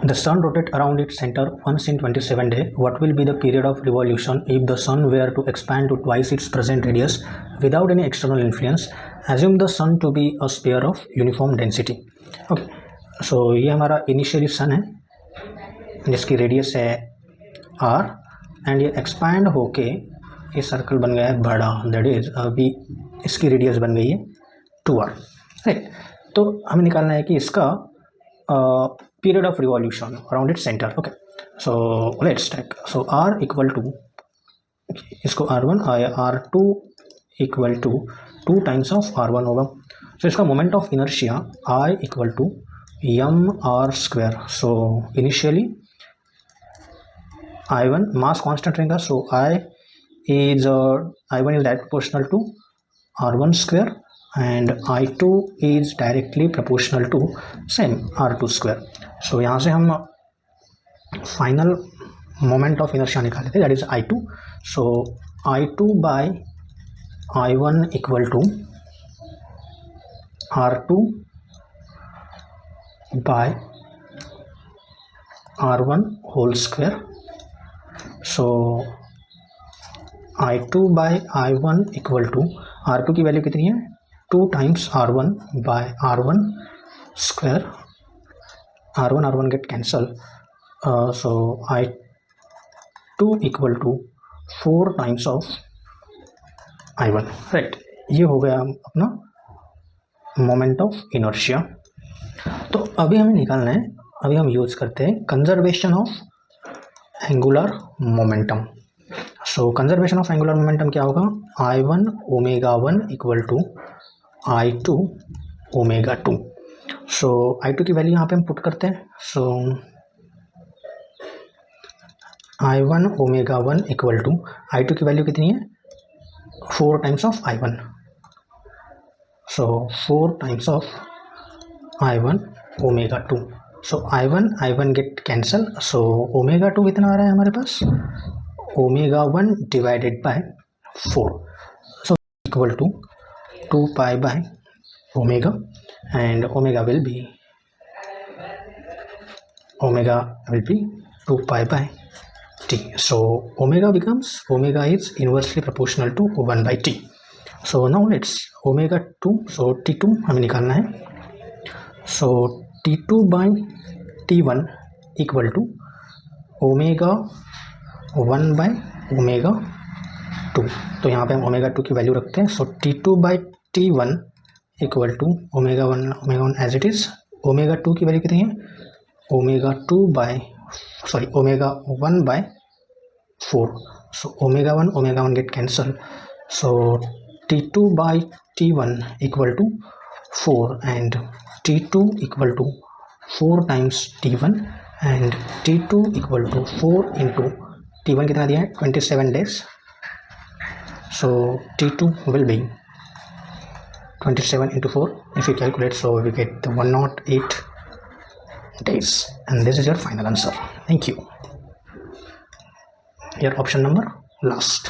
The sun rotates around its center once in 27 days. What will be the period of revolution if the sun were to expand to twice its present radius without any external influence? Assume the sun to be a sphere of uniform density. Okay, so ये हमारा initially सन है जिसकी radius है r and ये expand होके ये circle बन गया है बड़ा, दैट इज अभी इसकी रेडियस बन गई है 2r, राइट। तो हमें निकालना है कि इसका period of revolution around its center. Okay, so let's take, so r equal to, इसको r1 r2 equal to 2 times of r1 होगा। so इसका moment of inertia I equal to mr square. so initially I1 mass constant रहेगा, so I1 is direct proportional to r1 square and I2 is directly proportional to same r2 square. so यहाँ से हम final moment of inertia निकाले थे, that is I2. so I2 by I1 equal to R2 by R1 whole square. so I2 by I1 equal to R2 की value कितनी है 2 times R1 by R1 square. R1 get cancel, so I2 equal to 4 times of I1, right। ये हो गया अपना moment of inertia. तो अभी हमें निकालना है, अभी हम यूज करते हैं conservation of angular momentum. So conservation of angular momentum क्या होगा, I1 omega 1 equal to I2 omega 2। So I2 की वैल्यू यहाँ पे हम पुट करते हैं। सो I1 omega 1 equal to I2 की वैल्यू कितनी है 4 times of I1। So 4 times of I1 omega 2। So I1 get cancel, so omega 2 कितना आ रहा है हमारे पास, omega 1 divided by 4। So equal to 2 pi by omega, and omega will be 2 pi by t. so omega is inversely proportional to 1 by t. so now let's omega 2, so t2 हमें निकालना है। so t2 by t1 equal to omega 1 by omega 2। तो यहाँ पे हम omega 2 की value रखते हैं। so t2 by t1 equal to omega 1 as it is. Omega 2 की वैल्यू कितनी है, omega 1 by 4। So omega 1 get cancel, so t2 by t1 equal to 4 and t2 equal to 4 times t1 and t2 equal to 4 into t1 कितना दिया है 27 days. So t2 will be 27 into 4 if you calculate, so we get the 108 days, and this is your final answer. Thank you. Your option number last.